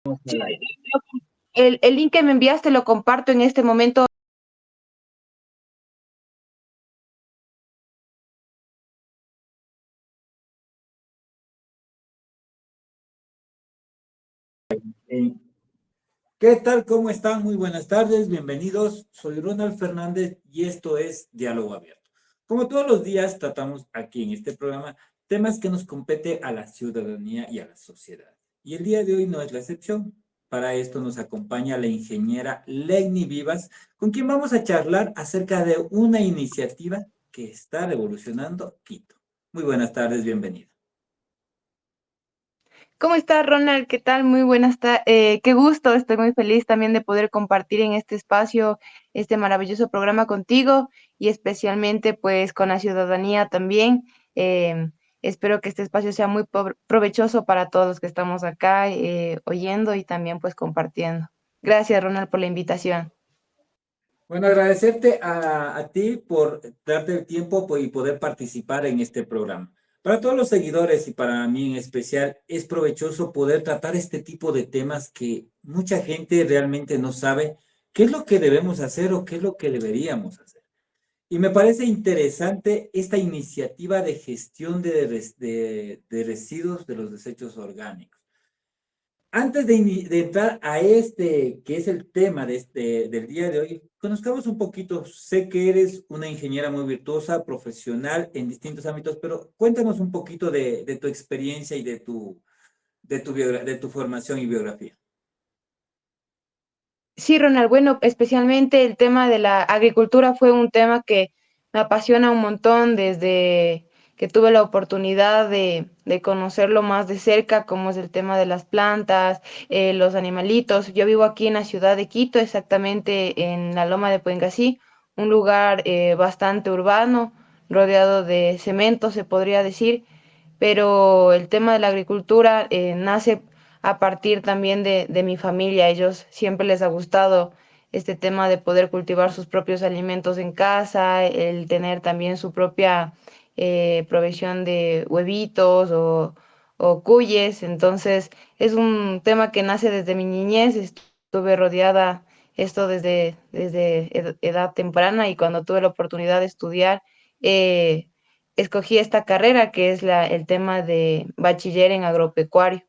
Sí, Al aire. el link que me enviaste lo comparto en este momento. Eh, ¿Qué tal? ¿Cómo están? Muy buenas tardes, bienvenidos. Soy Ronald Fernández y esto es Diálogo Abierto. Como todos los días, tratamos aquí en este programa temas que nos compete a la ciudadanía y a la sociedad. Y el día de hoy no es la excepción. Para esto nos acompaña la ingeniera Leini Vivas, con quien vamos a charlar acerca de una iniciativa que está revolucionando Quito. Muy buenas tardes, bienvenida. ¿Cómo estás, Ronald? ¿Qué tal? Muy buenas tardes. Qué gusto, estoy muy feliz también de poder compartir en este espacio este maravilloso programa contigo y especialmente pues con la ciudadanía también. Espero que este espacio sea muy provechoso para todos los que estamos acá oyendo y también pues compartiendo. Gracias, Ronald, por la invitación. Bueno, agradecerte a ti por darte el tiempo y poder participar en este programa. Para todos los seguidores y para mí en especial, es provechoso poder tratar este tipo de temas que mucha gente realmente no sabe qué es lo que debemos hacer o qué es lo que deberíamos hacer. Y me parece interesante esta iniciativa de gestión de residuos de los desechos orgánicos. Antes de entrar a este, que es el tema del día de hoy, conozcamos un poquito. Sé que eres una ingeniera muy virtuosa, profesional en distintos ámbitos, pero cuéntanos un poquito de tu experiencia y de tu formación y biografía. Sí, Ronald, bueno, especialmente el tema de la agricultura fue un tema que me apasiona un montón desde que tuve la oportunidad de conocerlo más de cerca, como es el tema de las plantas, los animalitos. Yo vivo aquí en la ciudad de Quito, exactamente en la Loma de Puengasí, un lugar bastante urbano, rodeado de cemento, se podría decir, pero el tema de la agricultura nace a partir también de mi familia. A ellos siempre les ha gustado este tema de poder cultivar sus propios alimentos en casa, el tener también su propia provisión de huevitos o cuyes. Entonces, es un tema que nace desde mi niñez. Estuve rodeada esto desde edad temprana y cuando tuve la oportunidad de estudiar, eh, escogí esta carrera que es el tema de bachiller en agropecuario,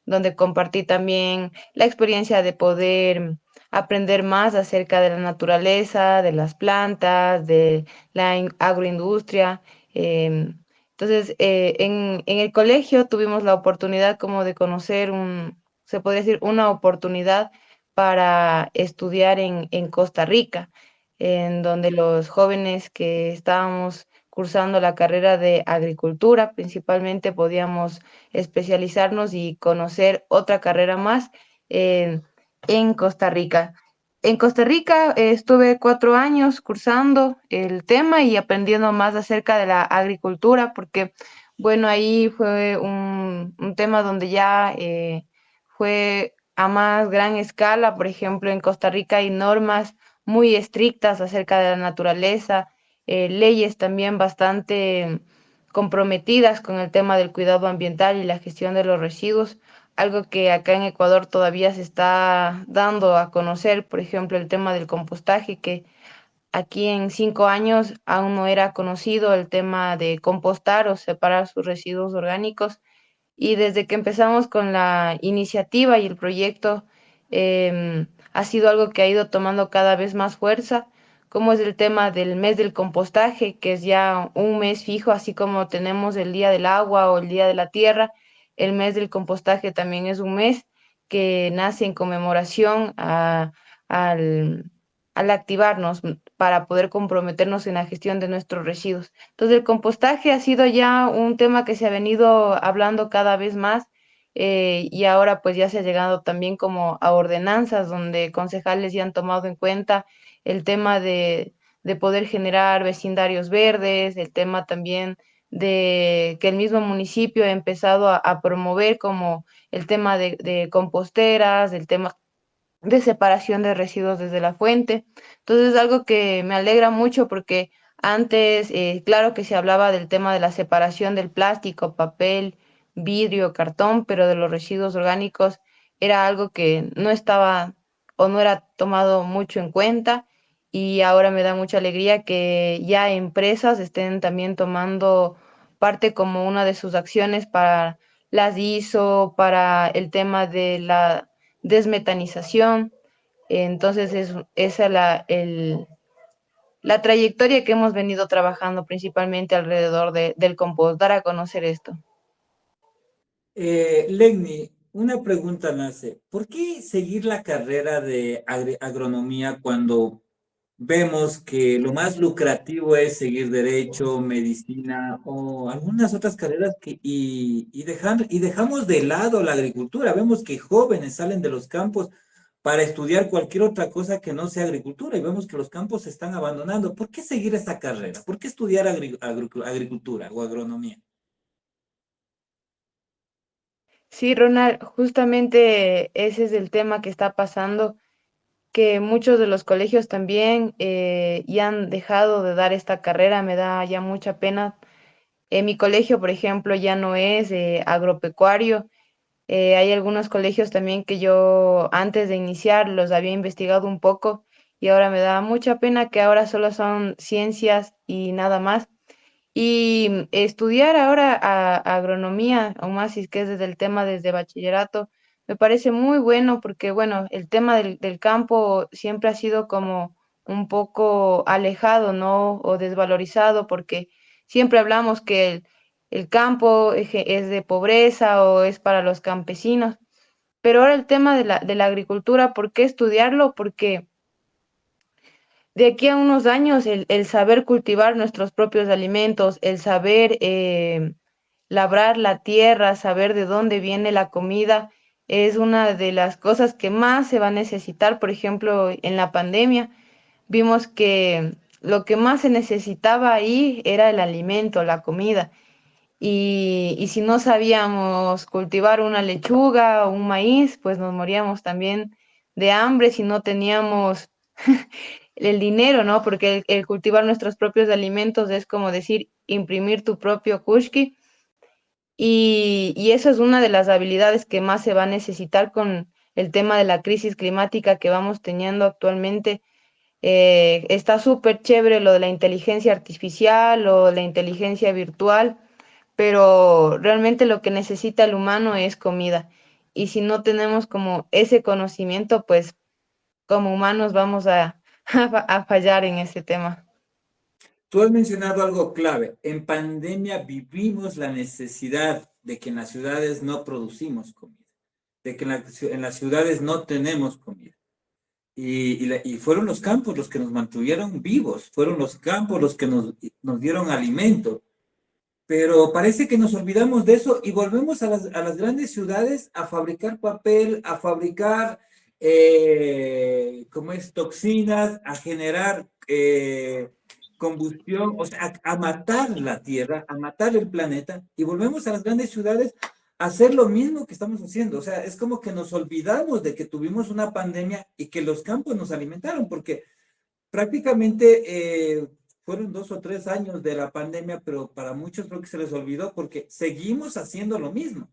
donde compartí también la experiencia de poder aprender más acerca de la naturaleza, de las plantas, de la agroindustria. Entonces, en el colegio tuvimos la oportunidad como de conocer se podría decir, una oportunidad para estudiar en Costa Rica, en donde los jóvenes que estábamos cursando la carrera de agricultura, principalmente podíamos especializarnos y conocer otra carrera más eh, en Costa Rica. En Costa Rica estuve 4 años cursando el tema y aprendiendo más acerca de la agricultura, porque, bueno, ahí fue un tema donde ya fue a más gran escala. Por ejemplo, en Costa Rica hay normas muy estrictas acerca de la naturaleza, leyes también bastante comprometidas con el tema del cuidado ambiental y la gestión de los residuos, algo que acá en Ecuador todavía se está dando a conocer. Por ejemplo, el tema del compostaje, que aquí en 5 años aún no era conocido el tema de compostar o separar sus residuos orgánicos. Y desde que empezamos con la iniciativa y el proyecto, ha sido algo que ha ido tomando cada vez más fuerza, como es el tema del mes del compostaje, que es ya un mes fijo, así como tenemos el Día del Agua o el Día de la Tierra. El mes del compostaje también es un mes que nace en conmemoración al, al activarnos para poder comprometernos en la gestión de nuestros residuos. Entonces, el compostaje ha sido ya un tema que se ha venido hablando cada vez más, y ahora pues ya se ha llegado también como a ordenanzas donde concejales ya han tomado en cuenta el tema de poder generar vecindarios verdes, el tema también de que el mismo municipio ha empezado a promover como el tema de composteras, el tema de separación de residuos desde la fuente. Entonces es algo que me alegra mucho porque antes, claro que se hablaba del tema de la separación del plástico, papel, vidrio, cartón, pero de los residuos orgánicos era algo que no estaba o no era tomado mucho en cuenta y ahora me da mucha alegría que ya empresas estén también tomando parte como una de sus acciones para las ISO, para el tema de la desmetanización. Entonces es esa la trayectoria que hemos venido trabajando principalmente alrededor del compost, dar a conocer esto. Lenny, una pregunta nace. ¿Por qué seguir la carrera de agronomía cuando vemos que lo más lucrativo es seguir derecho, medicina o algunas otras carreras y dejamos de lado la agricultura? Vemos que jóvenes salen de los campos para estudiar cualquier otra cosa que no sea agricultura y vemos que los campos se están abandonando. ¿Por qué seguir esa carrera? ¿Por qué estudiar agricultura o agronomía? Sí, Ronald, justamente ese es el tema que está pasando, que muchos de los colegios también ya han dejado de dar esta carrera, me da ya mucha pena. En mi colegio, por ejemplo, ya no es agropecuario. Hay algunos colegios también que yo antes de iniciar los había investigado un poco y ahora me da mucha pena que ahora solo son ciencias y nada más. Y estudiar ahora agronomía, aún más si es que es desde el tema desde bachillerato, me parece muy bueno porque, bueno, el tema del campo siempre ha sido como un poco alejado, ¿no? O desvalorizado porque siempre hablamos que el campo es de pobreza o es para los campesinos. Pero ahora el tema de la agricultura, ¿por qué estudiarlo? Porque de aquí a unos años el saber cultivar nuestros propios alimentos, el saber labrar la tierra, saber de dónde viene la comida, es una de las cosas que más se va a necesitar. Por ejemplo, en la pandemia vimos que lo que más se necesitaba ahí era el alimento, la comida. Y si no sabíamos cultivar una lechuga o un maíz, pues nos moríamos también de hambre si no teníamos el dinero, ¿no? Porque el cultivar nuestros propios alimentos es como decir, imprimir tu propio kushki. Y eso es una de las habilidades que más se va a necesitar con el tema de la crisis climática que vamos teniendo actualmente. Está súper chévere lo de la inteligencia artificial o la inteligencia virtual, pero realmente lo que necesita el humano es comida. Y si no tenemos como ese conocimiento, pues como humanos vamos a fallar en ese tema. Tú has mencionado algo clave. En pandemia vivimos la necesidad de que en las ciudades no producimos comida, de que en las ciudades no tenemos comida. Y fueron los campos los que nos mantuvieron vivos, fueron los campos los que nos dieron alimento. Pero parece que nos olvidamos de eso y volvemos a las grandes ciudades a fabricar papel, a fabricar, ¿cómo es? Toxinas, a generar combustión, o sea, a matar la tierra, a matar el planeta y volvemos a las grandes ciudades a hacer lo mismo que estamos haciendo. O sea, es como que nos olvidamos de que tuvimos una pandemia y que los campos nos alimentaron, porque prácticamente fueron 2 o 3 años de la pandemia, pero para muchos creo que se les olvidó porque seguimos haciendo lo mismo.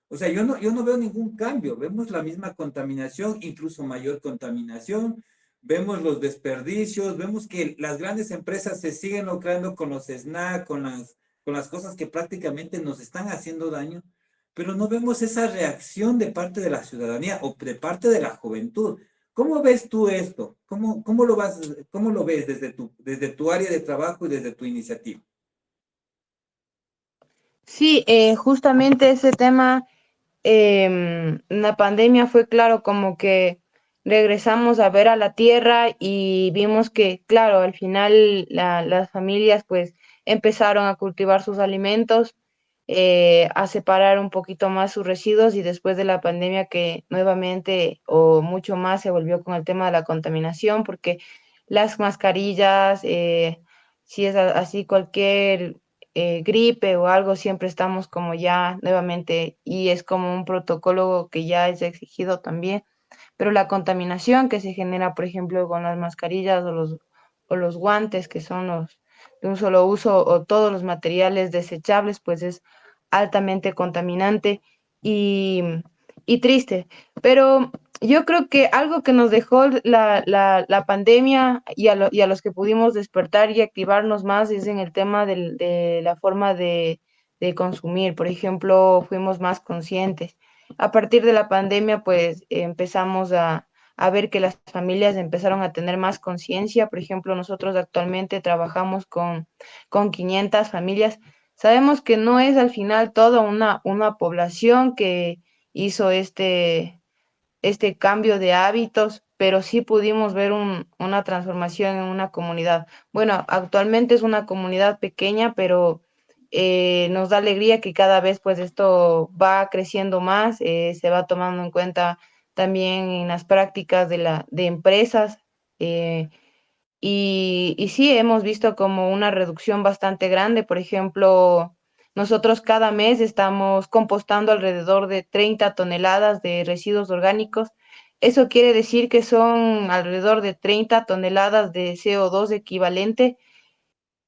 O sea, yo no veo ningún cambio. Vemos la misma contaminación, incluso mayor contaminación. Vemos los desperdicios, vemos que las grandes empresas se siguen lucrando con los snacks, con las cosas que prácticamente nos están haciendo daño, pero no vemos esa reacción de parte de la ciudadanía o de parte de la juventud. ¿Cómo ves tú esto? Cómo lo ves desde tu área de trabajo y desde tu iniciativa? Sí, justamente ese tema, la pandemia fue claro, como que regresamos a ver a la tierra y vimos que, claro, al final las familias pues empezaron a cultivar sus alimentos, a separar un poquito más sus residuos y después de la pandemia que nuevamente o mucho más se volvió con el tema de la contaminación porque las mascarillas, si es así cualquier gripe o algo, siempre estamos como ya nuevamente y es como un protocolo que ya es exigido también, pero la contaminación que se genera, por ejemplo, con las mascarillas o los guantes que son los de un solo uso o todos los materiales desechables, pues es altamente contaminante y y triste. Pero yo creo que algo que nos dejó la pandemia y a los que pudimos despertar y activarnos más es en el tema de la forma de consumir. Por ejemplo, fuimos más conscientes. A partir de la pandemia, pues empezamos a ver que las familias empezaron a tener más conciencia. Por ejemplo, nosotros actualmente trabajamos con 500 familias. Sabemos que no es al final toda una población que hizo este cambio de hábitos, pero sí pudimos ver una transformación en una comunidad. Bueno, actualmente es una comunidad pequeña, pero nos da alegría que cada vez pues esto va creciendo más, se va tomando en cuenta también en las prácticas de empresas. eh, y sí, hemos visto como una reducción bastante grande. Por ejemplo, nosotros cada mes estamos compostando alrededor de 30 toneladas de residuos orgánicos. Eso quiere decir que son alrededor de 30 toneladas de CO2 equivalente,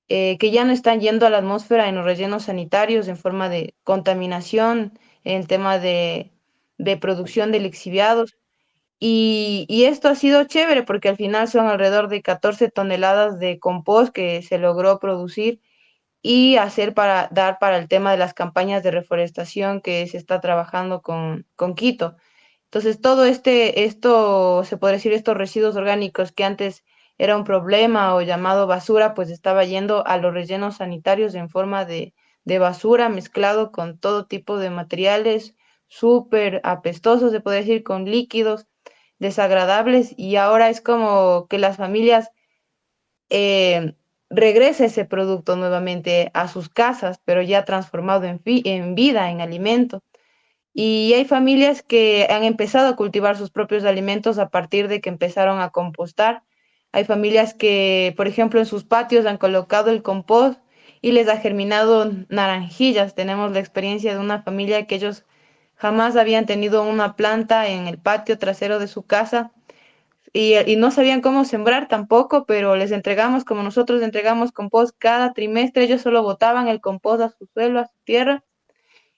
que ya no están yendo a la atmósfera en los rellenos sanitarios en forma de contaminación, en el tema de producción de lixiviados. Y esto ha sido chévere porque al final son alrededor de 14 toneladas de compost que se logró producir y hacer para dar para el tema de las campañas de reforestación que se está trabajando con Quito. Entonces, esto, se puede decir, estos residuos orgánicos que antes era un problema o llamado basura, pues estaba yendo a los rellenos sanitarios en forma de basura mezclado con todo tipo de materiales súper apestosos, se puede decir, con líquidos desagradables y ahora es como que las familias eh, regresa ese producto nuevamente a sus casas, pero ya transformado en vida, en alimento. Y hay familias que han empezado a cultivar sus propios alimentos a partir de que empezaron a compostar. Hay familias que, por ejemplo, en sus patios han colocado el compost y les ha germinado naranjillas. Tenemos la experiencia de una familia que ellos jamás habían tenido una planta en el patio trasero de su casa y no sabían cómo sembrar tampoco, pero les entregamos, como nosotros entregamos compost cada trimestre, ellos solo botaban el compost a su suelo, a su tierra,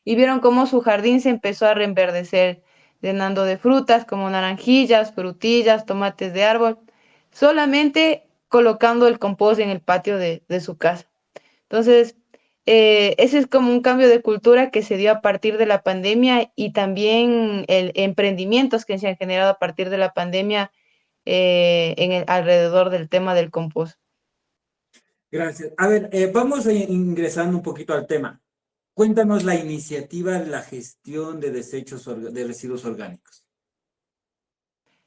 y vieron cómo su jardín se empezó a reenverdecer, llenando de frutas como naranjillas, frutillas, tomates de árbol, solamente colocando el compost en el patio de su casa. Entonces, ese es como un cambio de cultura que se dio a partir de la pandemia y también el emprendimientos que se han generado a partir de la pandemia alrededor del tema del compost. Gracias. A ver, vamos ingresando un poquito al tema. Cuéntanos la iniciativa de la gestión de de residuos orgánicos.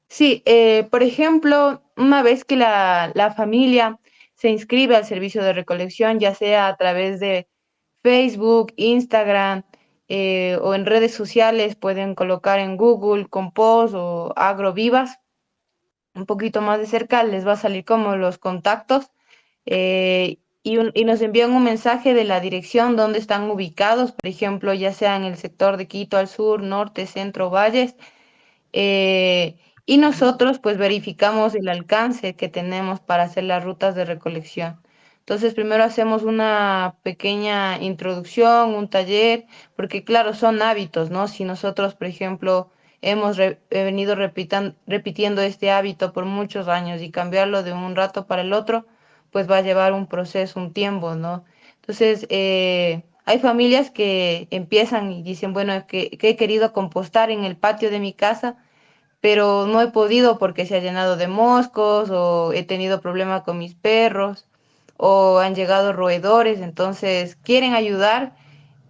Sí, por ejemplo, una vez que la familia se inscribe al servicio de recolección, ya sea a través de Facebook, Instagram o en redes sociales, pueden colocar en Google Compost o Agrovivas, un poquito más de cerca, les va a salir como los contactos y nos envían un mensaje de la dirección donde están ubicados, por ejemplo, ya sea en el sector de Quito al sur, norte, centro, valles, y nosotros pues verificamos el alcance que tenemos para hacer las rutas de recolección. Entonces, primero hacemos una pequeña introducción, un taller, porque claro, son hábitos, ¿no? Si nosotros, por ejemplo, venido repitiendo este hábito por muchos años y cambiarlo de un rato para el otro, pues va a llevar un proceso, un tiempo, ¿no? Entonces, hay familias que empiezan y dicen, bueno, que he querido compostar en el patio de mi casa, pero no he podido porque se ha llenado de moscos o he tenido problemas con mis perros o han llegado roedores, entonces quieren ayudar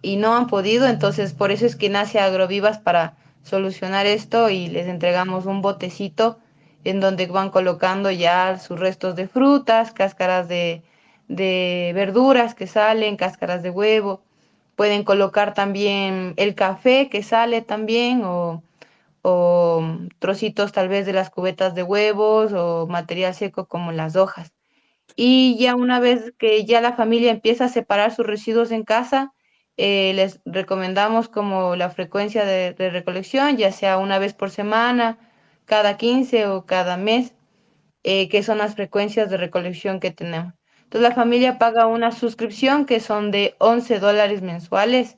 y no han podido, entonces por eso es que nace Agrovivas para solucionar esto y les entregamos un botecito en donde van colocando ya sus restos de frutas, cáscaras de verduras que salen, cáscaras de huevo, pueden colocar también el café que sale también o trocitos tal vez de las cubetas de huevos o material seco como las hojas. Y ya una vez que ya la familia empieza a separar sus residuos en casa, les recomendamos como la frecuencia de recolección, ya sea una vez por semana, cada 15 o cada mes, que son las frecuencias de recolección que tenemos. Entonces la familia paga una suscripción que son de $11 mensuales,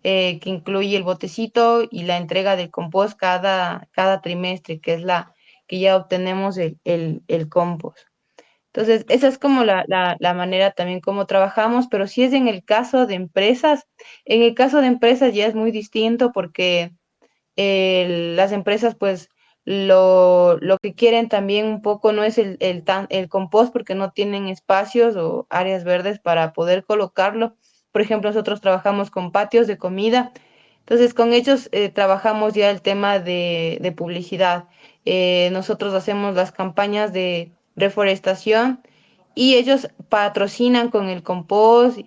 que incluye el botecito y la entrega del compost cada trimestre, que es la que ya obtenemos el compost. Entonces, esa es como la manera también como trabajamos, pero si es en el caso de empresas, en el caso de empresas ya es muy distinto porque las empresas pues lo que quieren también un poco no es el compost porque no tienen espacios o áreas verdes para poder colocarlo. Por ejemplo, nosotros trabajamos con patios de comida, entonces con ellos trabajamos ya el tema de publicidad. Nosotros hacemos las campañas de reforestación y ellos patrocinan con el compost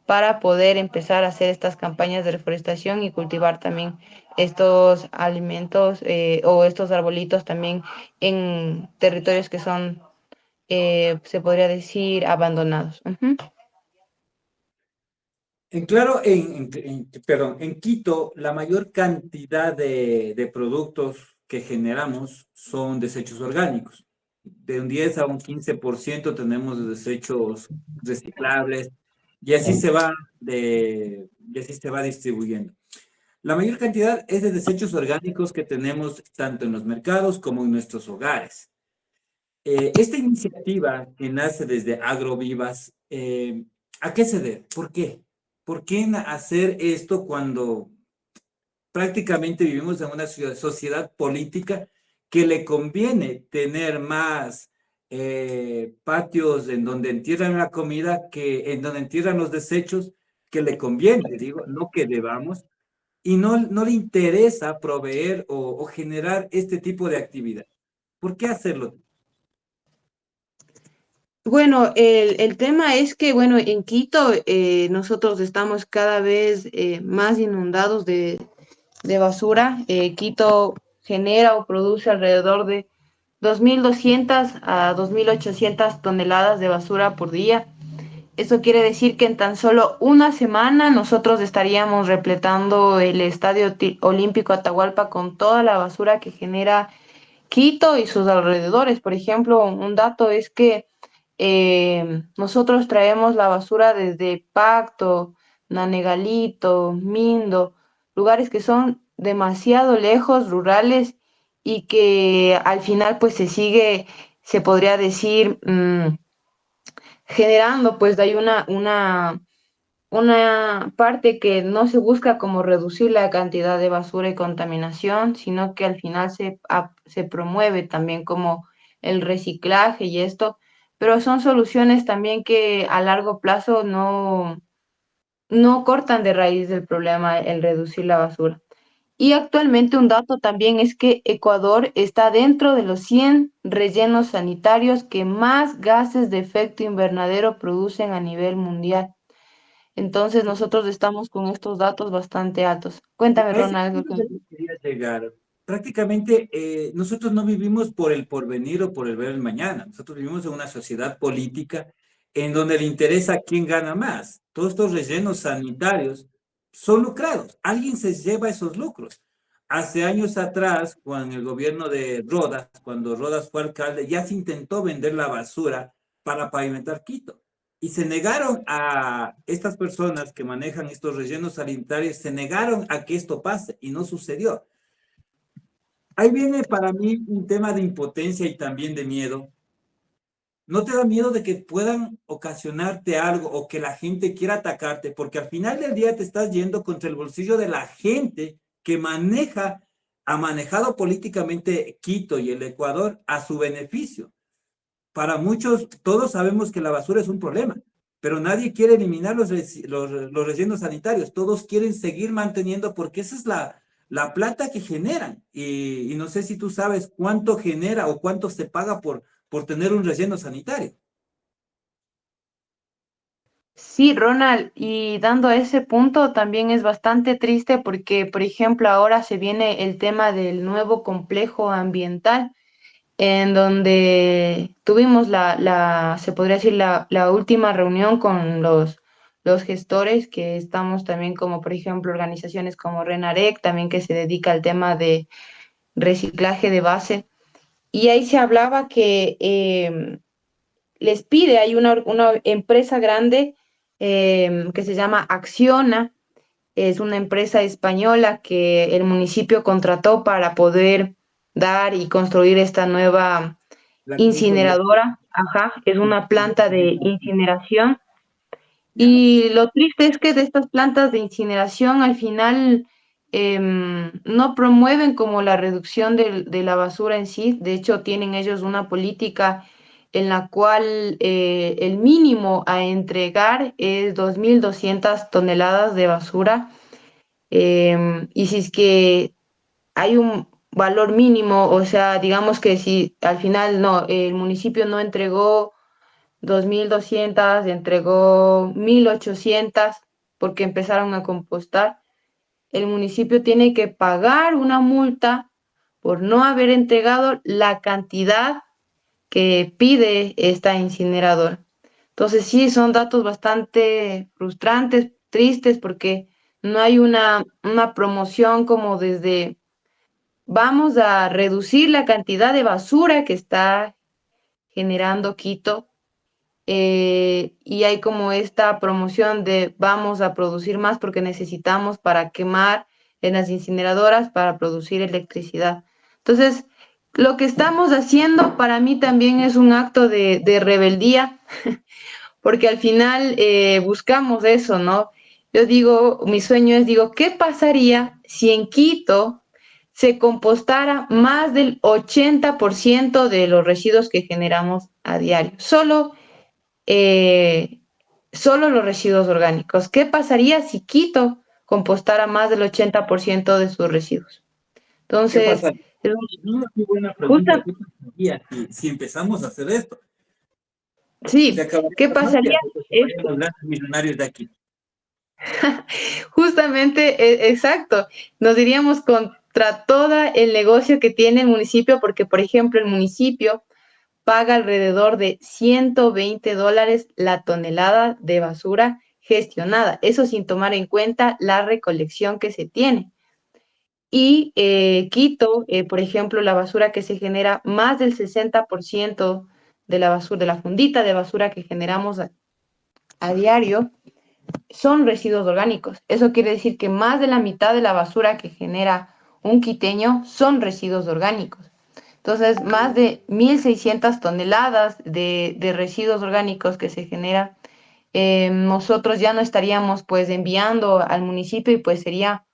para poder empezar a hacer estas campañas de reforestación y cultivar también estos alimentos o estos arbolitos también en territorios que son, se podría decir, abandonados. Ujú. Claro, perdón, en Quito la mayor cantidad de productos que generamos son desechos orgánicos. De un 10 a un 15% tenemos de desechos reciclables y así y así se va distribuyendo. La mayor cantidad es de desechos orgánicos que tenemos tanto en los mercados como en nuestros hogares. Esta iniciativa que nace desde Agrovivas, ¿a qué se debe? ¿Por qué? ¿Por qué hacer esto cuando prácticamente vivimos en una sociedad política que le conviene tener más patios en donde entierran la comida que en donde entierran los desechos, que le conviene, digo, no que debamos, y no le interesa proveer o generar este tipo de actividad? ¿Por qué hacerlo? Bueno, el tema es que, bueno, en Quito nosotros estamos cada vez más inundados de basura. Quito genera o produce alrededor de 2.200 a 2.800 toneladas de basura por día. Eso quiere decir que en tan solo una semana nosotros estaríamos repletando el Estadio Olímpico Atahualpa con toda la basura que genera Quito y sus alrededores. Por ejemplo, un dato es que nosotros traemos la basura desde Pacto, Nanegalito, Mindo, lugares que son demasiado lejos, rurales, y que al final pues se sigue, se podría decir, generando pues de ahí una parte que no se busca como reducir la cantidad de basura y contaminación, sino que al final se promueve también como el reciclaje y esto, pero son soluciones también que a largo plazo no cortan de raíz del problema el reducir la basura. Y actualmente un dato también es que Ecuador está dentro de los 100 rellenos sanitarios que más gases de efecto invernadero producen a nivel mundial. Entonces nosotros estamos con estos datos bastante altos. Cuéntame, A ese Ronald. punto es el que quería llegar. Prácticamente nosotros no vivimos por el porvenir o por el ver el mañana. Nosotros vivimos en una sociedad política en donde le interesa quién gana más. Todos estos rellenos sanitarios son lucrados. Alguien se lleva esos lucros. Hace años atrás, cuando el gobierno de Rodas, cuando Rodas fue alcalde, ya se intentó vender la basura para pavimentar Quito. Y se negaron a estas personas que manejan estos rellenos sanitarios, se negaron a que esto pase y no sucedió. Ahí viene para mí un tema de impotencia y también de miedo. ¿No te da miedo de que puedan ocasionarte algo o que la gente quiera atacarte? Porque al final del día te estás yendo contra el bolsillo de la gente que ha manejado políticamente Quito y el Ecuador a su beneficio. Para muchos, todos sabemos que la basura es un problema, pero nadie quiere eliminar los rellenos sanitarios. Todos quieren seguir manteniendo porque esa es la plata que generan. Y no sé si tú sabes cuánto genera o cuánto se paga por tener un relleno sanitario. Sí, Ronald, y dando a ese punto también es bastante triste porque, por ejemplo, ahora se viene el tema del nuevo complejo ambiental, en donde tuvimos se podría decir, la última reunión con los gestores, que estamos también como, por ejemplo, organizaciones como Renarec, también que se dedica al tema de reciclaje de base. Y ahí se hablaba que les pide, hay una empresa grande que se llama Acciona, es una empresa española que el municipio contrató para poder dar y construir esta nueva La ingeniería. incineradora. Ajá, es una planta de incineración. Ya. Y lo triste es que de estas plantas de incineración al final no promueven como la reducción de la basura en sí. De hecho, tienen ellos una política en la cual el mínimo a entregar es 2.200 toneladas de basura. Y si es que hay un valor mínimo, o sea, digamos que si al final no, el municipio no entregó 2.200, entregó 1.800 porque empezaron a compostar. El municipio tiene que pagar una multa por no haber entregado la cantidad que pide esta incineradora. Entonces sí, son datos bastante frustrantes, tristes, porque no hay una promoción como desde vamos a reducir la cantidad de basura que está generando Quito, y hay como esta promoción de vamos a producir más porque necesitamos para quemar en las incineradoras para producir electricidad. Entonces, lo que estamos haciendo para mí también es un acto de rebeldía, porque al final buscamos eso, ¿no? Yo digo, mi sueño es, digo, ¿qué pasaría si en Quito se compostara más del 80% de los residuos que generamos a diario? Eh, solo los residuos orgánicos. ¿Qué pasaría si Quito compostara más del 80% de sus residuos? ¿Qué Entonces, pasa? Es una muy buena pregunta. justa, ¿Qué pasaría si empezamos a hacer esto? Se sí, acabaría ¿qué la magia, pasaría? porque se Es vayan los grandes millonarios de aquí. justamente, exacto, nos diríamos contra todo el negocio que tiene el municipio, porque, por ejemplo, el municipio paga alrededor de $120 la tonelada de basura gestionada, eso sin tomar en cuenta la recolección que se tiene. Y Quito, por ejemplo, la basura que se genera, más del 60% de la basura, de la fundita de basura que generamos a diario, son residuos orgánicos. Eso quiere decir que más de la mitad de la basura que genera un quiteño son residuos orgánicos. Entonces, más de 1.600 toneladas de residuos orgánicos que se generan, nosotros ya no estaríamos pues enviando al municipio y pues sería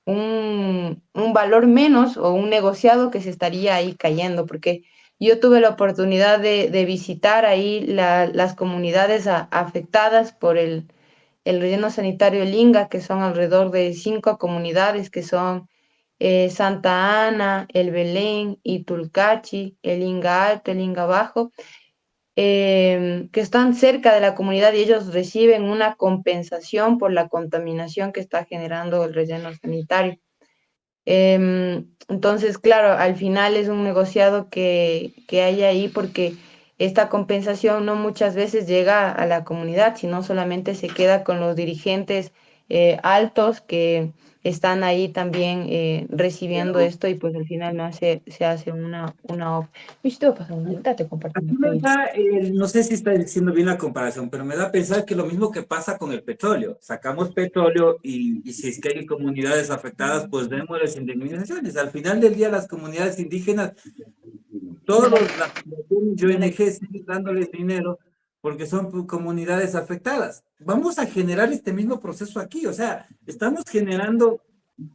un valor menos o un negociado que se estaría ahí cayendo, porque yo tuve la oportunidad de visitar ahí las comunidades afectadas por el relleno sanitario El Inga, que son alrededor de 5 comunidades, que son Santa Ana, El Belén, Itulcachi, El Inga Alto, El Inga Bajo, que están cerca de la comunidad y ellos reciben una compensación por la contaminación que está generando el relleno sanitario. Entonces, claro, al final es un negociado que hay ahí porque esta compensación no muchas veces llega a la comunidad, sino solamente se queda con los dirigentes altos que están ahí también recibiendo Pero esto y pues al final no se hace una obra. Te voy a pasar un link, te comparto aquí mi me pedido. da, no sé si está diciendo bien la comparación, pero me da a pensar que lo mismo que pasa con el petróleo. Sacamos petróleo y si es que hay comunidades afectadas, pues démosles indemnizaciones. Al final del día, las comunidades indígenas, todas las fundaciones y ONG siguen dándoles dinero porque son comunidades afectadas. Vamos a generar este mismo proceso aquí. O sea, estamos generando,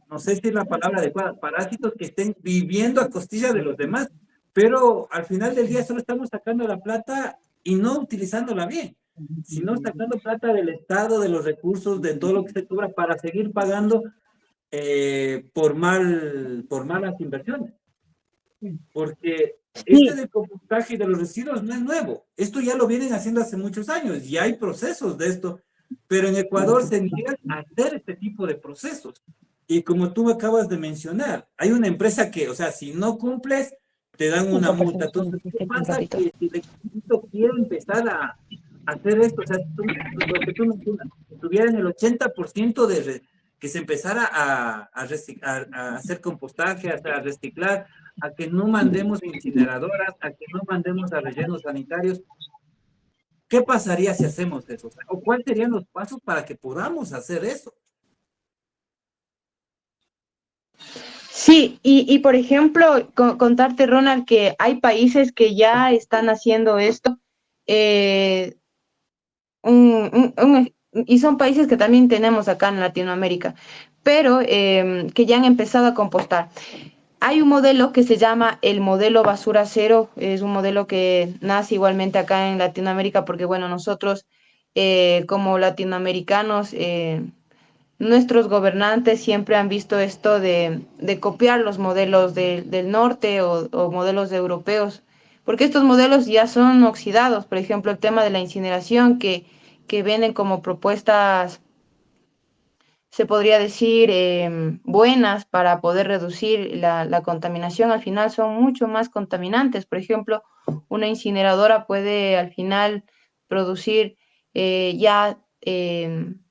no sé si es la palabra adecuada, parásitos que estén viviendo a costilla de los demás, pero al final del día solo estamos sacando la plata y no utilizándola bien, sino sacando plata del Estado, de los recursos, de todo lo que se cobra para seguir pagando por malas inversiones. Porque este Sí, del compostaje y de los residuos no es nuevo. Esto ya lo vienen haciendo hace muchos años y hay procesos de esto, pero en Ecuador se niegan a hacer este tipo de procesos. Y como tú acabas de mencionar, hay una empresa que, o sea, si no cumples, te dan una por multa. pasar Entonces, ¿qué un pasa? ratito. Que si el ejército quiere empezar a hacer esto, o sea, lo que tú mencionas, que tuvieran el 80% que se empezara a hacer compostaje, a reciclar, a que no mandemos incineradoras, a que no mandemos a rellenos sanitarios. ¿Qué pasaría si hacemos eso? O sea, ¿o cuáles serían los pasos para que podamos hacer eso? Sí, y por ejemplo, contarte, Ronald, que hay países que ya están haciendo esto, eh, y son países que también tenemos acá en Latinoamérica, pero que ya han empezado a compostar. Hay un modelo que se llama el modelo basura cero, es un modelo que nace igualmente acá en Latinoamérica porque, bueno, nosotros como latinoamericanos, nuestros gobernantes siempre han visto esto de copiar los modelos del norte o modelos europeos, porque estos modelos ya son oxidados, por ejemplo, el tema de la incineración que vienen como propuestas, se podría decir, buenas para poder reducir la contaminación, al final son mucho más contaminantes. Por ejemplo, una incineradora puede al final producir ya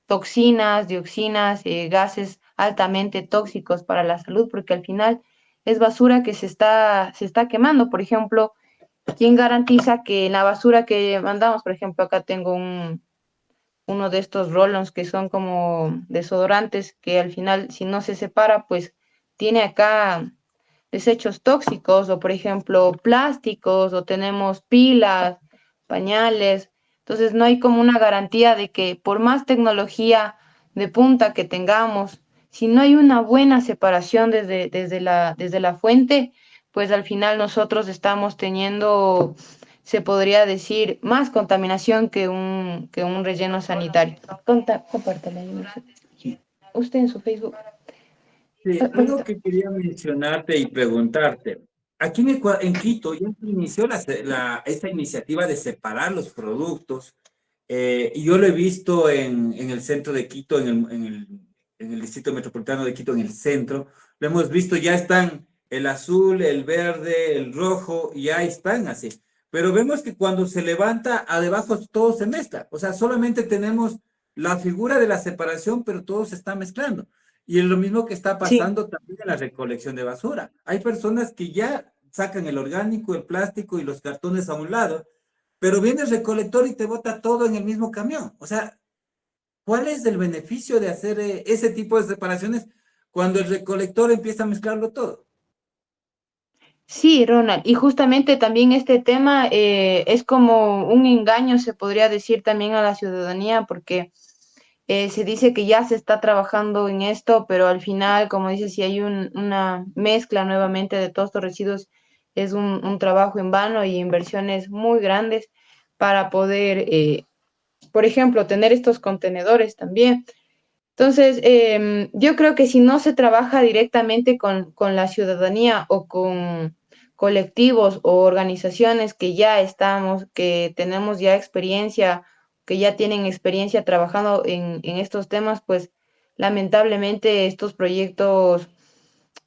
toxinas, dioxinas, gases altamente tóxicos para la salud, porque al final es basura que se está quemando. Por ejemplo, ¿quién garantiza que la basura que mandamos, por ejemplo, acá tengo uno de estos roll-ons que son como desodorantes que al final si no se separa pues tiene acá desechos tóxicos o por ejemplo plásticos o tenemos pilas, pañales, entonces no hay como una garantía de que por más tecnología de punta que tengamos, si no hay una buena separación desde la fuente, pues al final nosotros estamos teniendo, se podría decir, más contaminación que un relleno sanitario. Compártela ahí, usted en su Facebook. Sí, algo que quería mencionarte y preguntarte. Aquí en Quito ya se inició esta iniciativa de separar los productos, y yo lo he visto en el centro de Quito, en el distrito metropolitano de Quito, en el centro. Lo hemos visto, ya están el azul, el verde, el rojo, ya están así. Pero vemos que cuando se levanta, a debajo todo se mezcla. O sea, solamente tenemos la figura de la separación, pero todo se está mezclando. Y es lo mismo que está Sí, pasando también en la recolección de basura. Hay personas que ya sacan el orgánico, el plástico y los cartones a un lado, pero viene el recolector y te bota todo en el mismo camión. O sea, ¿cuál es el beneficio de hacer ese tipo de separaciones cuando el recolector empieza a mezclarlo todo? sí, Ronald. Y justamente también este tema es como un engaño, se podría decir también a la ciudadanía, porque se dice que ya se está trabajando en esto, pero al final, como dices, si hay una mezcla nuevamente de todos estos residuos, es un trabajo en vano y inversiones muy grandes para poder, por ejemplo, tener estos contenedores también. Entonces, yo creo que si no se trabaja directamente con la ciudadanía o con colectivos o organizaciones que ya estamos, que tenemos ya experiencia, que ya tienen experiencia trabajando en estos temas, pues lamentablemente estos proyectos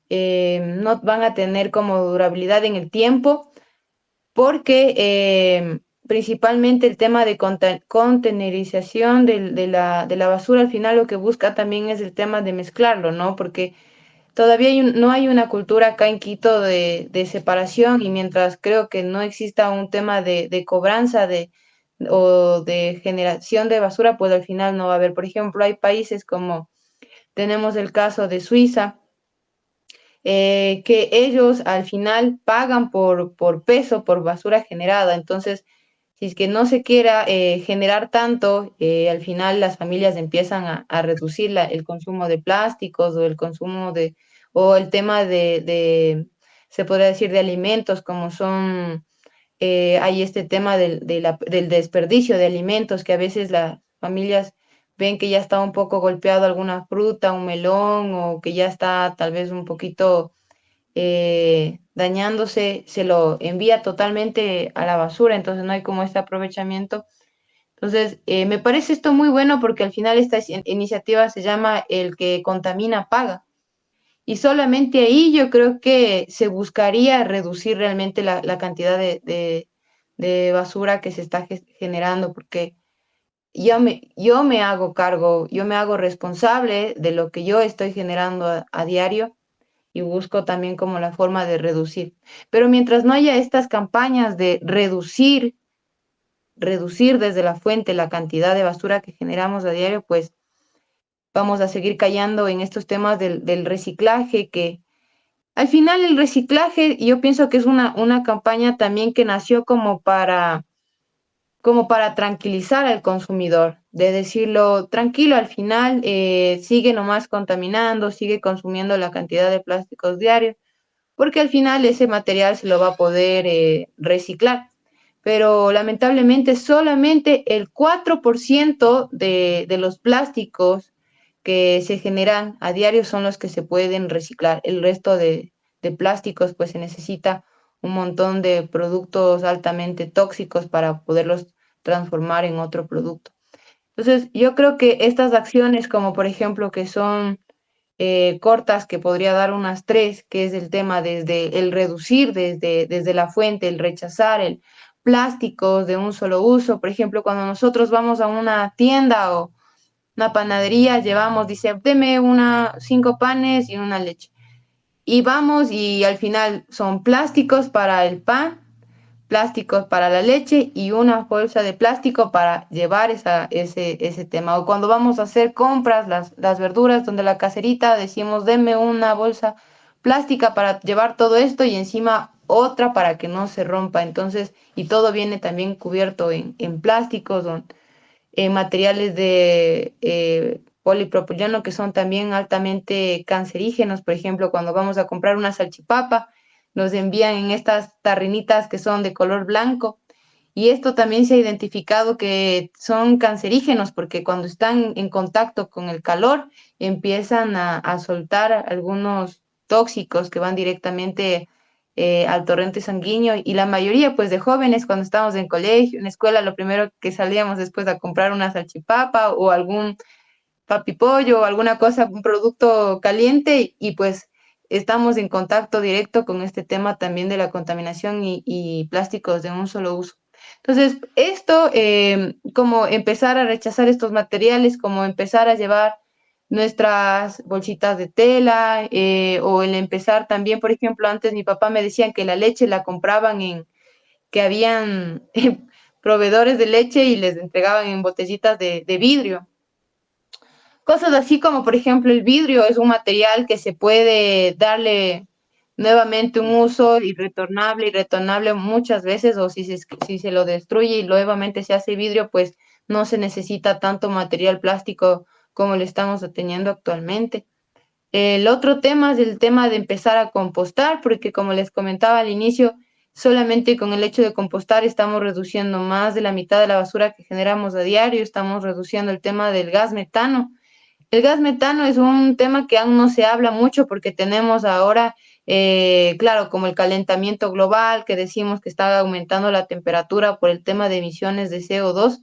no van a tener como durabilidad en el tiempo porque principalmente el tema de contenerización de la basura al final lo que busca también es el tema de mezclarlo, ¿no? Porque todavía no hay una cultura acá en Quito de separación y mientras creo que no exista un tema de cobranza o de generación de basura, pues al final no va a haber. Por ejemplo, hay países como tenemos el caso de Suiza, que ellos al final pagan por peso, por basura generada. Entonces, si es que no se quiera generar tanto, al final las familias empiezan a reducir el consumo de plásticos o el consumo o el tema se podría decir, de alimentos, como son, hay este tema del desperdicio de alimentos, que a veces las familias ven que ya está un poco golpeado alguna fruta, un melón, o que ya está tal vez un poquito dañándose, se lo envía totalmente a la basura, entonces no hay como este aprovechamiento. Entonces, me parece esto muy bueno porque al final esta iniciativa se llama El que contamina paga. Y solamente ahí yo creo que se buscaría reducir realmente la cantidad de basura que se está generando, porque yo me hago cargo, yo me hago responsable de lo que yo estoy generando a diario y busco también como la forma de reducir. Pero mientras no haya estas campañas de reducir desde la fuente la cantidad de basura que generamos a diario, pues vamos a seguir cayendo en estos temas del reciclaje al final el reciclaje, yo pienso que es una campaña también que nació como para tranquilizar al consumidor, de decirlo, tranquilo, al final sigue nomás contaminando, sigue consumiendo la cantidad de plásticos diarios, porque al final ese material se lo va a poder reciclar. Pero lamentablemente solamente el 4% de los plásticos que se generan a diario son los que se pueden reciclar. El resto de plásticos pues se necesita un montón de productos altamente tóxicos para poderlos transformar en otro producto. Entonces, yo creo que estas acciones, como por ejemplo que son cortas, que podría dar unas tres, que es el tema desde el reducir, desde la fuente, el rechazar el plásticos de un solo uso. Por ejemplo, cuando nosotros vamos a una tienda o una panadería, llevamos, dice, deme cinco panes y una leche. Y vamos y al final son plásticos para el pan, plásticos para la leche y una bolsa de plástico para llevar ese tema. O cuando vamos a hacer compras, las verduras, donde la caserita decimos, denme una bolsa plástica para llevar todo esto y encima otra para que no se rompa. Entonces, y todo viene también cubierto en plásticos, materiales de polipropileno que son también altamente cancerígenos. Por ejemplo, cuando vamos a comprar una salchipapa, nos envían en estas tarrinitas que son de color blanco. Y esto también se ha identificado que son cancerígenos porque cuando están en contacto con el calor empiezan a soltar algunos tóxicos que van directamente al torrente sanguíneo y la mayoría pues de jóvenes cuando estábamos en colegio, en escuela, lo primero que salíamos después a comprar una salchipapa o algún papipollo o alguna cosa, un producto caliente y pues estamos en contacto directo con este tema también de la contaminación y plásticos de un solo uso. Entonces, esto, como empezar a rechazar estos materiales, como empezar a llevar nuestras bolsitas de tela, o el empezar también, por ejemplo, antes mi papá me decían que la leche la compraban que habían proveedores de leche y les entregaban en botellitas de vidrio. Cosas así como, por ejemplo, el vidrio es un material que se puede darle nuevamente un uso y retornable muchas veces, o si se lo destruye y nuevamente se hace vidrio, pues no se necesita tanto material plástico como lo estamos teniendo actualmente. El otro tema es el tema de empezar a compostar, porque como les comentaba al inicio, solamente con el hecho de compostar estamos reduciendo más de la mitad de la basura que generamos a diario, estamos reduciendo el tema del gas metano. El gas metano es un tema que aún no se habla mucho porque tenemos ahora, claro, como el calentamiento global, que decimos que está aumentando la temperatura por el tema de emisiones de CO2,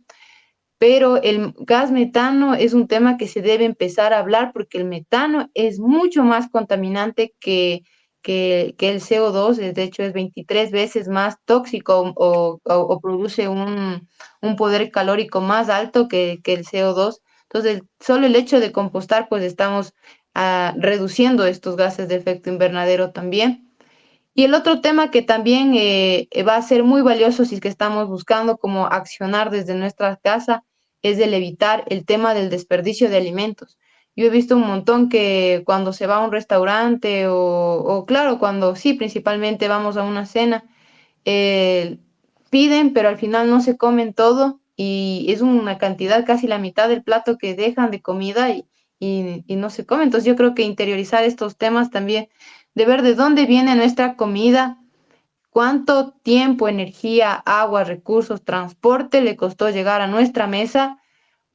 pero el gas metano es un tema que se debe empezar a hablar porque el metano es mucho más contaminante que el CO2, de hecho es 23 veces más tóxico o produce un poder calórico más alto que el CO2. Entonces, solo el hecho de compostar, pues estamos reduciendo estos gases de efecto invernadero también. Y el otro tema que también va a ser muy valioso si es que estamos buscando cómo accionar desde nuestra casa es el evitar el tema del desperdicio de alimentos. Yo he visto un montón que cuando se va a un restaurante o claro, cuando sí, principalmente vamos a una cena, eh, piden, pero al final no se comen todo y es una cantidad casi la mitad del plato que dejan de comida y no se come. Entonces yo creo que interiorizar estos temas también, de ver de dónde viene nuestra comida, cuánto tiempo, energía, agua, recursos, transporte le costó llegar a nuestra mesa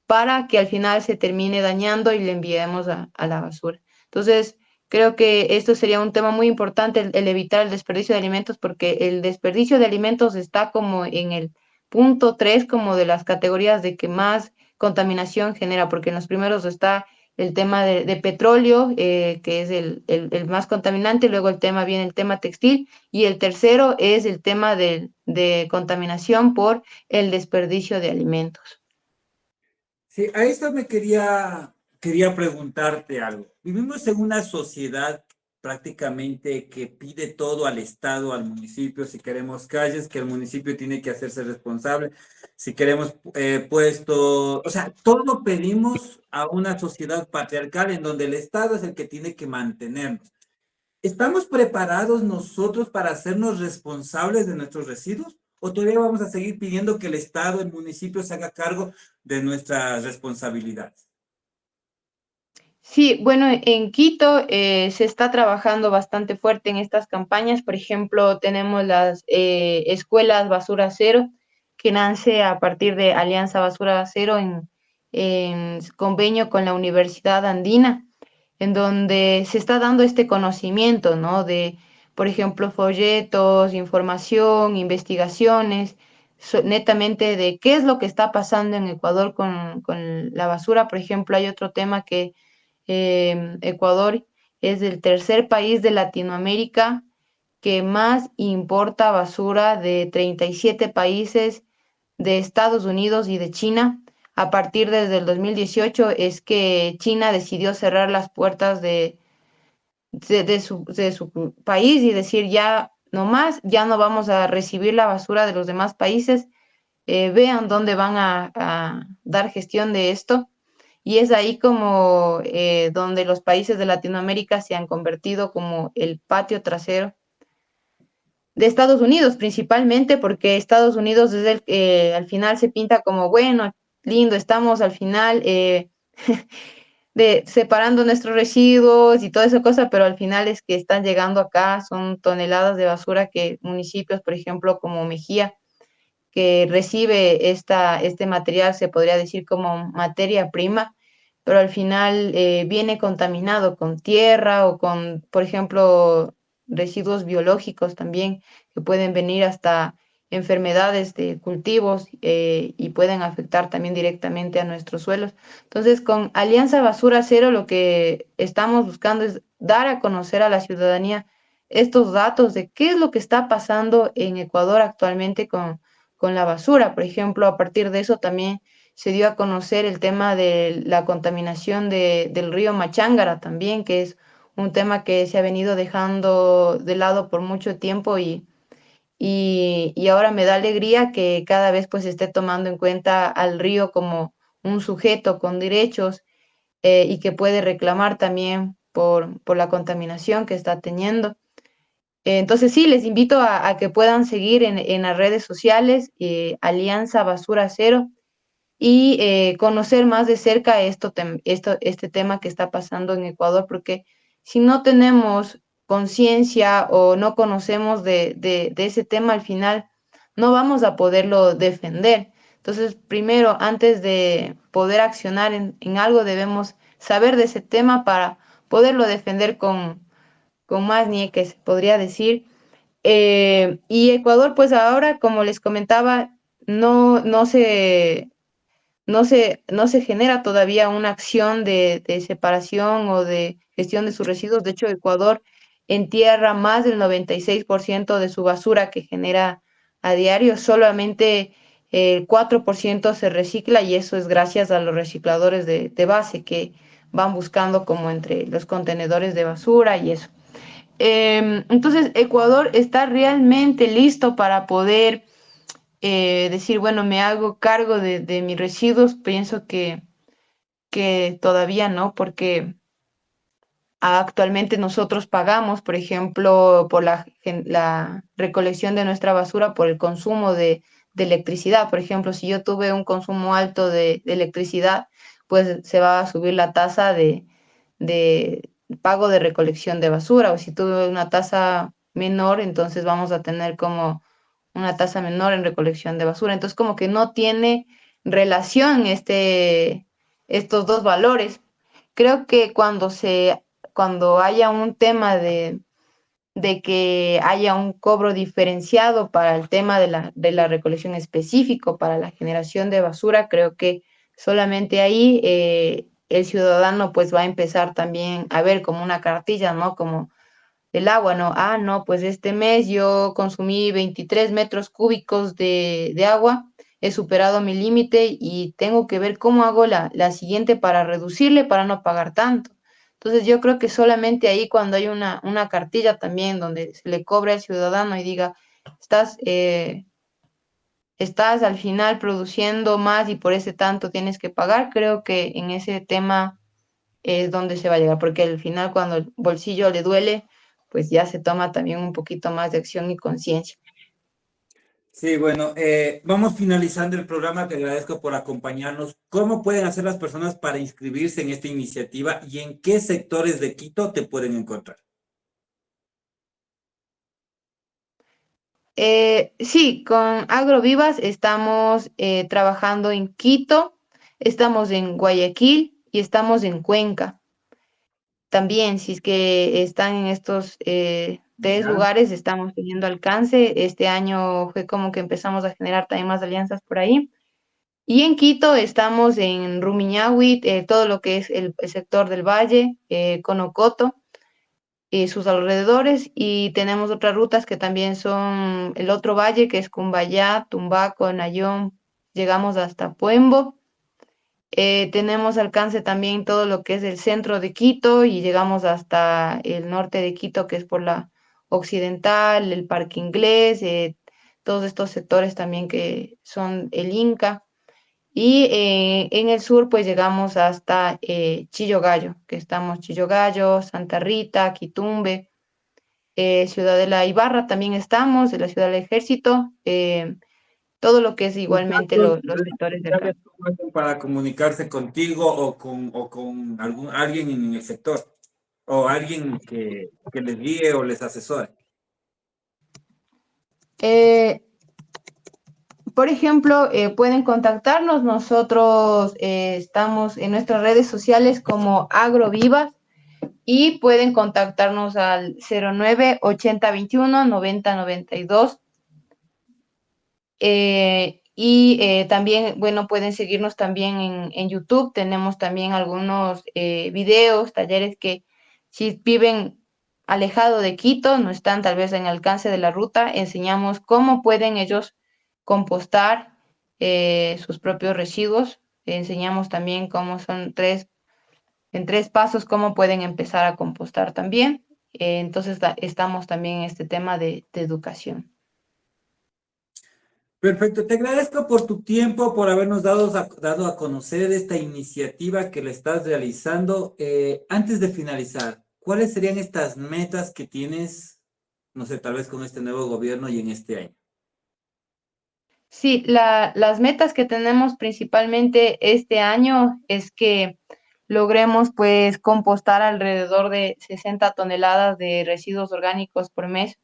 para que al final se termine dañando y le enviemos a la basura. Entonces, creo que esto sería un tema muy importante, el evitar el desperdicio de alimentos, porque el desperdicio de alimentos está como en el punto 3 como de las categorías de que más contaminación genera, porque en los primeros está el tema de petróleo, que es el más contaminante, luego el tema viene el tema textil, y el tercero es el tema de contaminación por el desperdicio de alimentos. Sí, a esto quería preguntarte algo. Vivimos en una sociedad prácticamente que pide todo al Estado, al municipio, si queremos calles, que el municipio tiene que hacerse responsable, si queremos puesto, o sea, todo pedimos a una sociedad patriarcal en donde el Estado es el que tiene que mantenernos. ¿Estamos preparados nosotros para hacernos responsables de nuestros residuos? ¿O todavía vamos a seguir pidiendo que el Estado, el municipio se haga cargo de nuestras responsabilidades? Sí, bueno, en Quito se está trabajando bastante fuerte en estas campañas. Por ejemplo, tenemos las escuelas Basura Cero, que nace a partir de Alianza Basura Cero en convenio con la Universidad Andina, en donde se está dando este conocimiento, ¿no? De, por ejemplo, folletos, información, investigaciones, netamente de qué es lo que está pasando en Ecuador con la basura. Por ejemplo, hay otro tema que Ecuador es el tercer país de Latinoamérica que más importa basura de 37 países de Estados Unidos y de China. A partir desde el 2018 es que China decidió cerrar las puertas de su país y decir ya no más, ya no vamos a recibir la basura de los demás países, vean dónde van a dar gestión de esto. Y es ahí como donde los países de Latinoamérica se han convertido como el patio trasero de Estados Unidos, principalmente porque Estados Unidos es al final se pinta como, bueno, lindo, estamos al final de separando nuestros residuos y toda esa cosa, pero al final es que están llegando acá, son toneladas de basura que municipios, por ejemplo, como Mejía, que recibe este material, se podría decir como materia prima, pero al final viene contaminado con tierra o con, por ejemplo, residuos biológicos también, que pueden venir hasta enfermedades de cultivos y pueden afectar también directamente a nuestros suelos. Entonces, con Alianza Basura Cero, lo que estamos buscando es dar a conocer a la ciudadanía estos datos de qué es lo que está pasando en Ecuador actualmente con la basura. Por ejemplo, a partir de eso también se dio a conocer el tema de la contaminación del río Machángara también, que es un tema que se ha venido dejando de lado por mucho tiempo y ahora me da alegría que cada vez pues se esté tomando en cuenta al río como un sujeto con derechos y que puede reclamar también por la contaminación que está teniendo. Entonces sí, les invito a que puedan seguir en las redes sociales, Alianza Basura Cero, y conocer más de cerca este tema que está pasando en Ecuador, porque si no tenemos conciencia o no conocemos de ese tema, al final no vamos a poderlo defender. Entonces, primero, antes de poder accionar en algo, debemos saber de ese tema para poderlo defender con más nieques, podría decir. Y Ecuador, pues ahora, como les comentaba, no se genera todavía una acción de separación o de gestión de sus residuos. De hecho, Ecuador entierra más del 96% de su basura que genera a diario. Solamente el 4% se recicla y eso es gracias a los recicladores de base que van buscando como entre los contenedores de basura y eso. Entonces, Ecuador está realmente listo para poder decir, bueno, me hago cargo de mis residuos. Pienso que todavía no, porque actualmente nosotros pagamos, por ejemplo, por la recolección de nuestra basura, por el consumo de electricidad. Por ejemplo, si yo tuve un consumo alto de electricidad, pues se va a subir la tasa de pago de recolección de basura. O si tuve una tasa menor, entonces vamos a tener como una tasa menor en recolección de basura. Entonces, como que no tiene relación estos dos valores. Creo que cuando haya un tema de que haya un cobro diferenciado para el tema de la recolección específico, para la generación de basura, creo que solamente ahí el ciudadano pues va a empezar también a ver como una cartilla, ¿no? Como el agua, ¿no? Ah, no, pues este mes yo consumí 23 metros cúbicos de agua, he superado mi límite y tengo que ver cómo hago la siguiente para reducirle, para no pagar tanto. Entonces yo creo que solamente ahí cuando hay una cartilla también donde se le cobre al ciudadano y diga, estás, eh, estás al final produciendo más y por ese tanto tienes que pagar, creo que en ese tema es donde se va a llegar, porque al final cuando el bolsillo le duele, pues ya se toma también un poquito más de acción y conciencia. Sí, bueno, vamos finalizando el programa. Te agradezco por acompañarnos. ¿Cómo pueden hacer las personas para inscribirse en esta iniciativa y en qué sectores de Quito te pueden encontrar? Sí, con Agrovivas estamos trabajando en Quito, estamos en Guayaquil y estamos en Cuenca. También, si es que están en estos tres Ya. lugares, estamos teniendo alcance. Este año fue como que empezamos a generar también más alianzas por ahí. Y en Quito estamos en Rumiñahui, todo lo que es el sector del valle, Conocoto y sus alrededores, y tenemos otras rutas que también son el otro valle, que es Cumbayá, Tumbaco, Nayón, llegamos hasta Puembo. Tenemos alcance también todo lo que es el centro de Quito y llegamos hasta el norte de Quito, que es por la occidental, el Parque Inglés, todos estos sectores también que son el Inca. Y en el sur, pues llegamos hasta Chillogallo, que estamos Chillogallo, Santa Rita, Quitumbe, Ciudadela Ibarra también estamos, en la Ciudad del Ejército, todo lo que es igualmente Contactos, los redes sectores del sociales, campo. ¿cómo hacen para comunicarse contigo o con alguien en el sector o alguien que les guíe o les asesore? Eh, por ejemplo, pueden contactarnos, nosotros estamos en nuestras redes sociales como Agrovivas y pueden contactarnos al 09 80 21 90 92. También, bueno, pueden seguirnos también en YouTube. Tenemos también algunos videos, talleres que si viven alejado de Quito, no están tal vez en alcance de la ruta, enseñamos cómo pueden ellos compostar sus propios residuos. Enseñamos también cómo son en tres pasos, cómo pueden empezar a compostar también. Entonces, estamos también en este tema de educación. Perfecto, te agradezco por tu tiempo, por habernos dado a conocer esta iniciativa que le estás realizando. Antes de finalizar, ¿cuáles serían estas metas que tienes, no sé, tal vez con este nuevo gobierno y en este año? Sí, las metas que tenemos principalmente este año es que logremos pues compostar alrededor de 60 toneladas de residuos orgánicos por mes.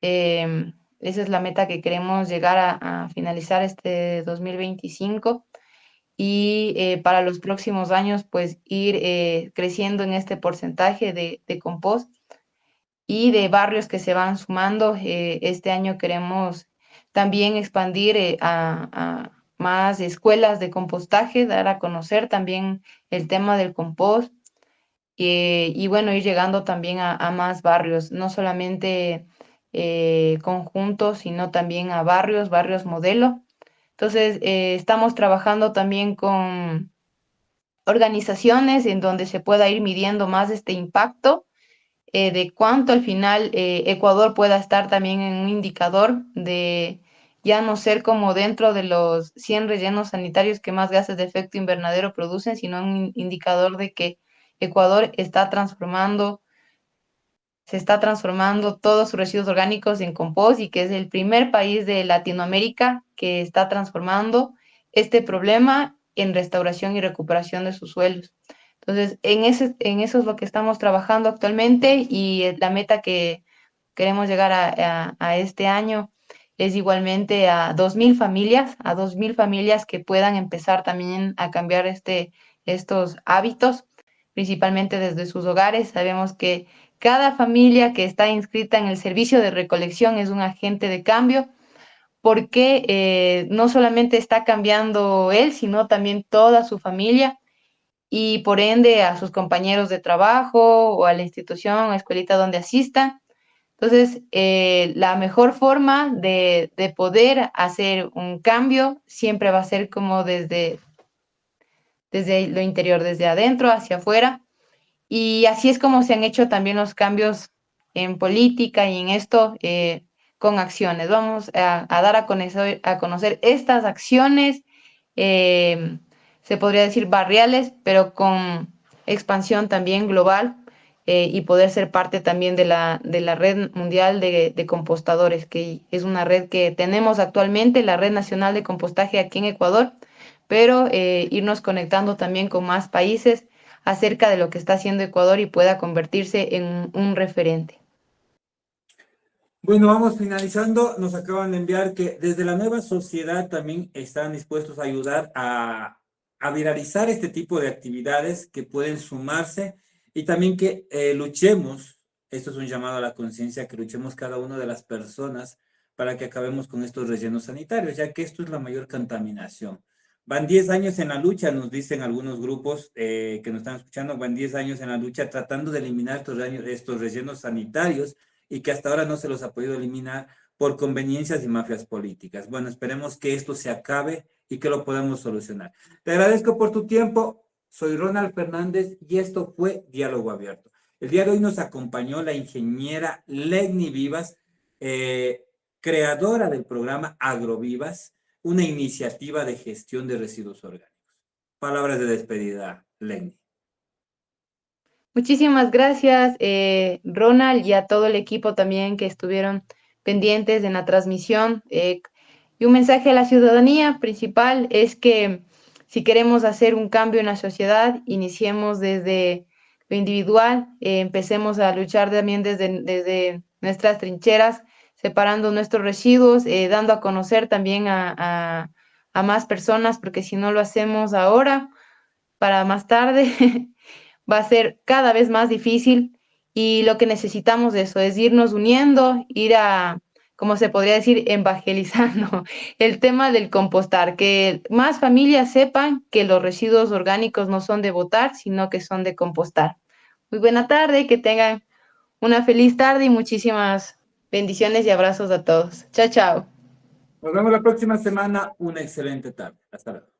Esa es la meta que queremos llegar a finalizar este 2025 y para los próximos años pues ir creciendo en este porcentaje de compost y de barrios que se van sumando. Este año queremos también expandir a más escuelas de compostaje, dar a conocer también el tema del compost y bueno, ir llegando también a más barrios, no solamente conjuntos, sino también a barrios, barrios modelo. Entonces, estamos trabajando también con organizaciones en donde se pueda ir midiendo más este impacto de cuánto al final Ecuador pueda estar también en un indicador de ya no ser como dentro de los 100 rellenos sanitarios que más gases de efecto invernadero producen, sino un indicador de que Ecuador se está transformando todos sus residuos orgánicos en compost y que es el primer país de Latinoamérica que está transformando este problema en restauración y recuperación de sus suelos. Entonces, en eso es lo que estamos trabajando actualmente y la meta que queremos llegar a este año es igualmente a 2.000 familias, a 2.000 familias que puedan empezar también a cambiar estos hábitos, principalmente desde sus hogares. Sabemos que cada familia que está inscrita en el servicio de recolección es un agente de cambio porque no solamente está cambiando él, sino también toda su familia y por ende a sus compañeros de trabajo o a la institución o escuelita donde asistan. Entonces, la mejor forma de poder hacer un cambio siempre va a ser como desde lo interior, desde adentro hacia afuera. Y así es como se han hecho también los cambios en política y en esto con acciones. Vamos a dar a conocer estas acciones, eh, se podría decir barriales, pero con expansión también global y poder ser parte también de la red mundial de compostadores, que es una red que tenemos actualmente, la Red Nacional de Compostaje aquí en Ecuador, pero irnos conectando también con más países acerca de lo que está haciendo Ecuador y pueda convertirse en un referente. Bueno, vamos finalizando. Nos acaban de enviar que desde la nueva sociedad también están dispuestos a ayudar a viralizar este tipo de actividades que pueden sumarse y también que luchemos, esto es un llamado a la conciencia, que luchemos cada una de las personas para que acabemos con estos rellenos sanitarios, ya que esto es la mayor contaminación. Van 10 años en la lucha, nos dicen algunos grupos que nos están escuchando, van 10 años en la lucha tratando de eliminar estos rellenos sanitarios y que hasta ahora no se los ha podido eliminar por conveniencias y mafias políticas. Bueno, esperemos que esto se acabe y que lo podamos solucionar. Te agradezco por tu tiempo. Soy Ronald Fernández y esto fue Diálogo Abierto. El día de hoy nos acompañó la ingeniera Legni Vivas, creadora del programa Agrovivas, una iniciativa de gestión de residuos orgánicos. Palabras de despedida, Legni. Muchísimas gracias, Ronald, y a todo el equipo también que estuvieron pendientes en la transmisión. Y un mensaje a la ciudadanía principal es que si queremos hacer un cambio en la sociedad, iniciemos desde lo individual, empecemos a luchar también desde nuestras trincheras, separando nuestros residuos, dando a conocer también a más personas, porque si no lo hacemos ahora, para más tarde, va a ser cada vez más difícil y lo que necesitamos de eso es irnos uniendo, ir a, como se podría decir, evangelizando el tema del compostar, que más familias sepan que los residuos orgánicos no son de botar, sino que son de compostar. Muy buena tarde, que tengan una feliz tarde y muchísimas bendiciones y abrazos a todos. Chao, chao. Nos vemos la próxima semana. Una excelente tarde. Hasta luego.